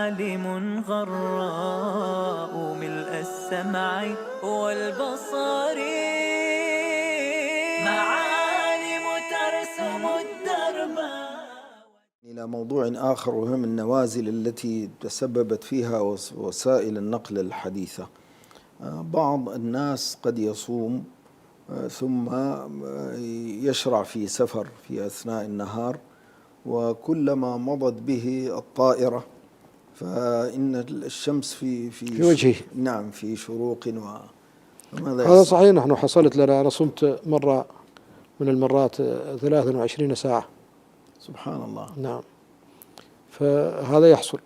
معالم غراء ملء السمع والبصر، معالم ترسم الدرب. إلى موضوع آخر وهم النوازل التي تسببت فيها وسائل النقل الحديثة. بعض الناس قد يصوم ثم يشرع في سفر في أثناء النهار، وكلما مضت به الطائرة فإن الشمس في وجهه. نعم، في شروق. وماذا هذا يصنع؟ صحيح. نحن حصلت لنا، أنا صمت مرة من المرات 23 ساعة. سبحان الله. نعم، فهذا يحصل،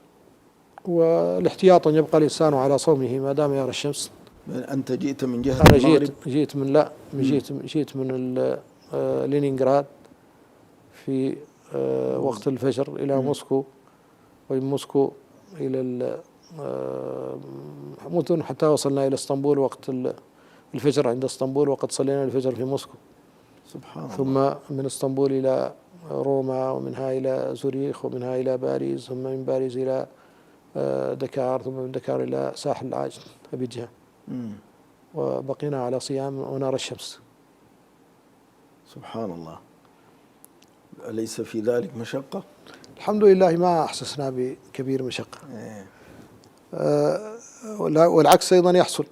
والاحتياط أن يبقى الإنسان على صومه ما دام يرى الشمس. أنت جئت من جهة أنا المغرب؟ جيت من لينينغراد في وقت الفجر إلى موسكو، ومن موسكو إلى مدن حتى وصلنا إلى اسطنبول وقت الفجر عند اسطنبول، وقد صلينا الفجر في موسكو. سبحان ثم الله. من اسطنبول إلى روما، ومنها إلى زوريخ، ومنها إلى باريس، ثم من باريس إلى دكار، ثم من دكار إلى ساحل العاج أبيجان، وبقينا على صيام ونرى الشمس. سبحان الله. أليس في ذلك مشقة؟ الحمد لله ما أحسسنا بكبير مشقة. والعكس أيضا يحصل.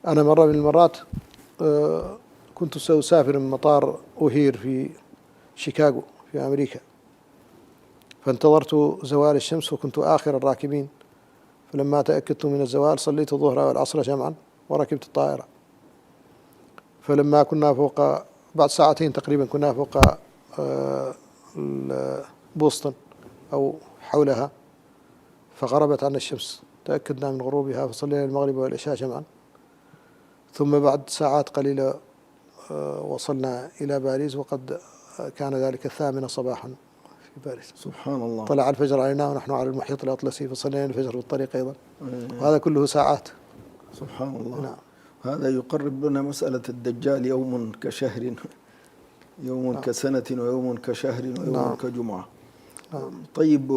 أنا مرة من المرات كنت سأسافر من مطار أوهير في شيكاغو في أمريكا، فانتظرت زوال الشمس وكنت آخر الراكبين، فلما تأكدت من الزوال صليت الظهر والعصر جمعا وركبت الطائرة. فلما كنا فوق، بعد ساعتين تقريبا كنا فوق بوسطن أو حولها، فغربت عنا الشمس، تأكدنا من غروبها فصلينا المغرب والعشاء جمعا. ثم بعد ساعات قليلة وصلنا إلى باريس، وقد كان ذلك 8 صباحا في باريس. سبحان الله. طلع الفجر علينا ونحن على المحيط الأطلسي، فصلينا الفجر بالطريق أيضا. وهذا كله ساعات. سبحان الله. نعم. هذا يقرب لنا مسألة الدجال، يوم كشهر، يوم كسنة، ويوم كشهر، ويوم كجمعة. طيب،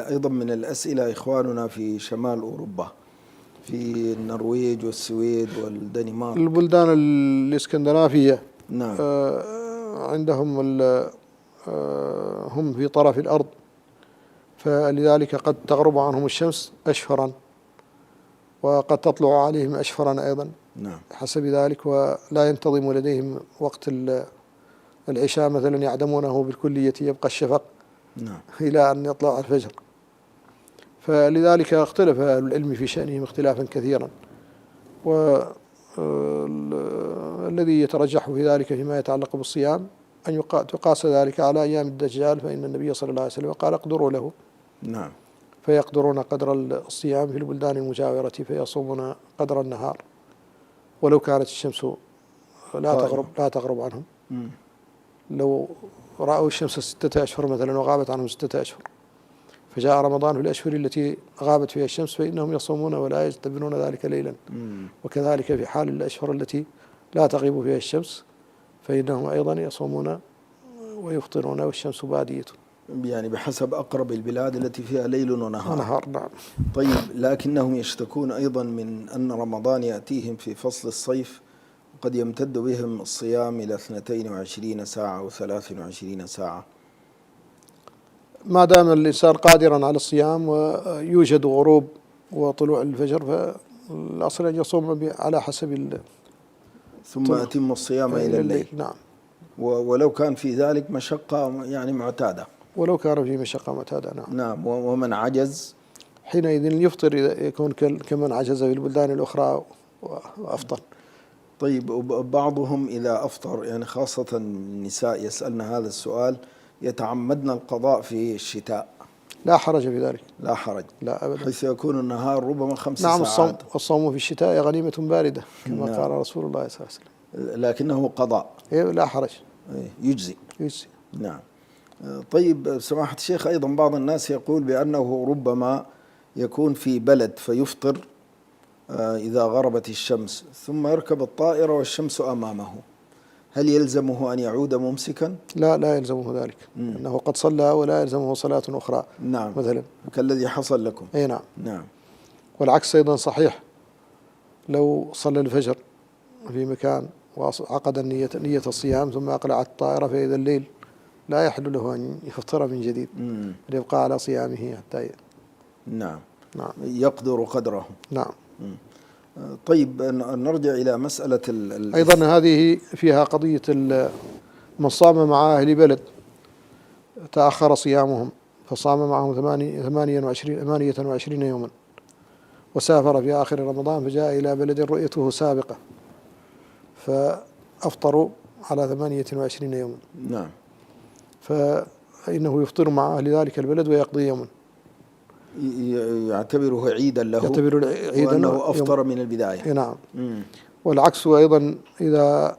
أيضا من الأسئلة إخواننا في شمال أوروبا، في النرويج والسويد والدنمارك، البلدان الإسكندنافية، نعم، عندهم هم في طرف الأرض، فلذلك قد تغرب عنهم الشمس أشهرا، وقد تطلع عليهم أشهرا أيضا، نعم، حسب ذلك، ولا ينتظم لديهم وقت العشاء مثلا، يعدمونه بالكلية، يبقى الشفق نعم، إلى أن يطلع الفجر. فلذلك اختلف أهل العلم في شأنهم اختلافا كثيرا، والذي يترجح في ذلك فيما يتعلق بالصيام أن تقاس ذلك على أيام الدجال، فإن النبي صلى الله عليه وسلم قال اقدروا له، نعم، فيقدرون قدر الصيام في البلدان المجاورة، فيصومون قدر النهار ولو كانت الشمس لا تغرب عنهم. لو رأوا الشمس 6 أشهر مثلا وغابت عنهم 6 أشهر، فجاء رمضان في الأشهر التي غابت فيها الشمس، فإنهم يصومون ولا يجتبرون ذلك ليلا. وكذلك في حال الأشهر التي لا تغيب فيها الشمس، فإنهم أيضا يصومون ويفطرون والشمس بادية، يعني بحسب أقرب البلاد التي فيها ليل ونهار. نعم. طيب، لكنهم يشتكون أيضا من أن رمضان يأتيهم في فصل الصيف، وقد يمتد بهم الصيام إلى 22 ساعة أو 23 ساعة. ما دام الإنسان قادرا على الصيام ويوجد غروب وطلوع الفجر، فالأصل أن يصوم على حسب ثم أتم الصيام إلى الليل. نعم. ولو كان في ذلك مشقة يعني معتادة. ولو كان في مشقة معتادة، نعم. نعم. ومن عجز حينئذ يفطر، إذا يكون كمن عجز في البلدان الأخرى وأفطر. طيب، بعضهم إذا أفطر، يعني خاصة النساء يسألن هذا السؤال، يتعمدن القضاء في الشتاء. لا حرج في ذلك. لا حرج. لا أبدا. حيث يكون النهار ربما 5 نعم. ساعات. الصوم في الشتاء غنيمة باردة كما نعم. قال رسول الله صلى الله عليه وسلم. لكنه قضاء. لا حرج. يجزي. نعم. طيب سماحة الشيخ، أيضا بعض الناس يقول بأنه ربما يكون في بلد فيفطر إذا غربت الشمس، ثم يركب الطائرة والشمس أمامه. هل يلزمه أن يعود ممسكا؟ لا يلزمه ذلك، أنه قد صلى ولا يلزمه صلاة أخرى. نعم، مثلا كالذي حصل لكم. أي نعم. نعم. والعكس أيضا صحيح، لو صلى الفجر في مكان وعقد نية الصيام ثم أقلعت الطائرة فإذا الليل، لا يحل له أن يفطر من جديد، بل يبقى على صيامه حتى نعم. نعم. يقدر قدره. نعم. طيب نرجع إلى مسألة أيضا هذه فيها قضية من صام مع أهل بلد تأخر صيامهم فصام معهم 28 يوما وسافر في آخر رمضان فجاء إلى بلد رؤيته سابقة فأفطروا على 28 يوما. نعم. فإنه يفطر مع أهل ذلك البلد ويقضي يوما، يعتبره عيدا له، يعتبر عيدا وأنه أفطر من البداية. نعم. والعكس أيضا إذا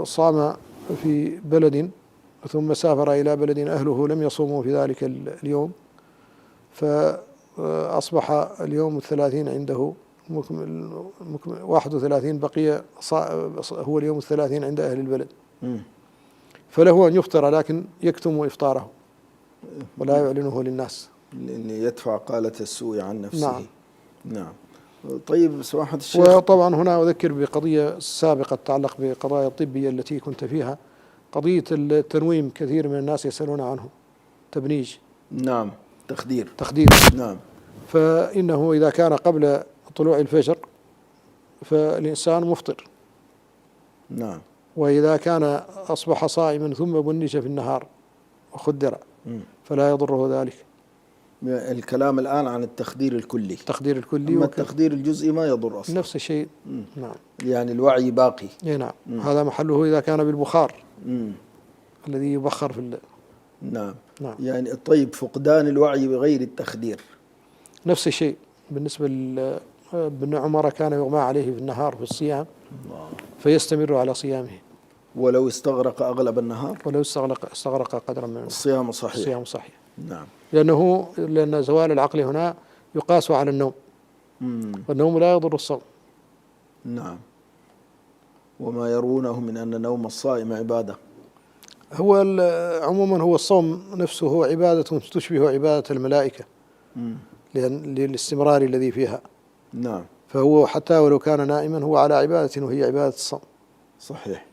صام في بلد ثم سافر إلى بلد أهله لم يصوموا في ذلك اليوم، فأصبح اليوم 30 عنده 31 بقي هو اليوم 30 عند أهل البلد، فله أن يفطر لكن يكتم إفطاره ولا يعلنه للناس ليدفع قالة السوء عن نفسه. نعم. نعم. طيب سماحة الشيخ، وطبعا هنا أذكر بقضية سابقة تتعلق بقضايا الطبية التي كنت فيها، قضية التنويم، كثير من الناس يسألون عنه، تبنيج. نعم. تخدير. نعم. فإنه إذا كان قبل طلوع الفجر فالإنسان مفطر. نعم. وإذا كان أصبح صائما ثم بنج في النهار وخدر فلا يضره ذلك. الكلام الآن عن التخدير الكلي. التخدير الكلي، أما التخدير الجزئي ما يضر أصلا، نفس الشيء. نعم. يعني الوعي باقي. نعم. هذا محله إذا كان بالبخار الذي يبخر في نعم. نعم. يعني طيب فقدان الوعي بغير التخدير نفس الشيء. بالنسبة ابن عمر كان يغمى عليه في النهار في الصيام فيستمر على صيامه ولو استغرق أغلب النهار، ولو استغرق قدرا من الصيام صحيح. الصيام صحيح. نعم. لأن زوال العقل هنا يقاس على النوم، والنوم لا يضر الصوم. نعم. وما يرونه من أن نوم الصائم عبادة. هو عموما هو الصوم نفسه هو عبادة تشبه عبادة الملائكة للاستمرار الذي فيها. نعم. فهو حتى ولو كان نائما هو على عبادة وهي عبادة الصوم. صحيح.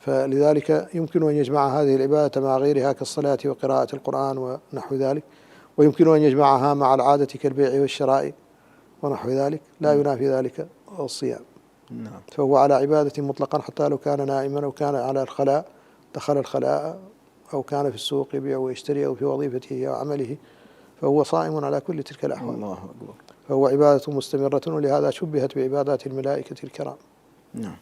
فلذلك يمكن أن يجمع هذه العبادة مع غيرها كالصلاة وقراءة القرآن ونحو ذلك، ويمكن أن يجمعها مع العادة كالبيع والشراء ونحو ذلك، لا ينافي ذلك الصيام. نعم. فهو على عبادة مطلقا حتى لو كان نائما أو كان على الخلاء، دخل الخلاء أو كان في السوق يبيع ويشتري أو في وظيفته أو عمله، فهو صائم على كل تلك الأحوال. الله أكبر. فهو عبادة مستمرة، ولهذا شبهت بعبادات الملائكة الكرام. نعم.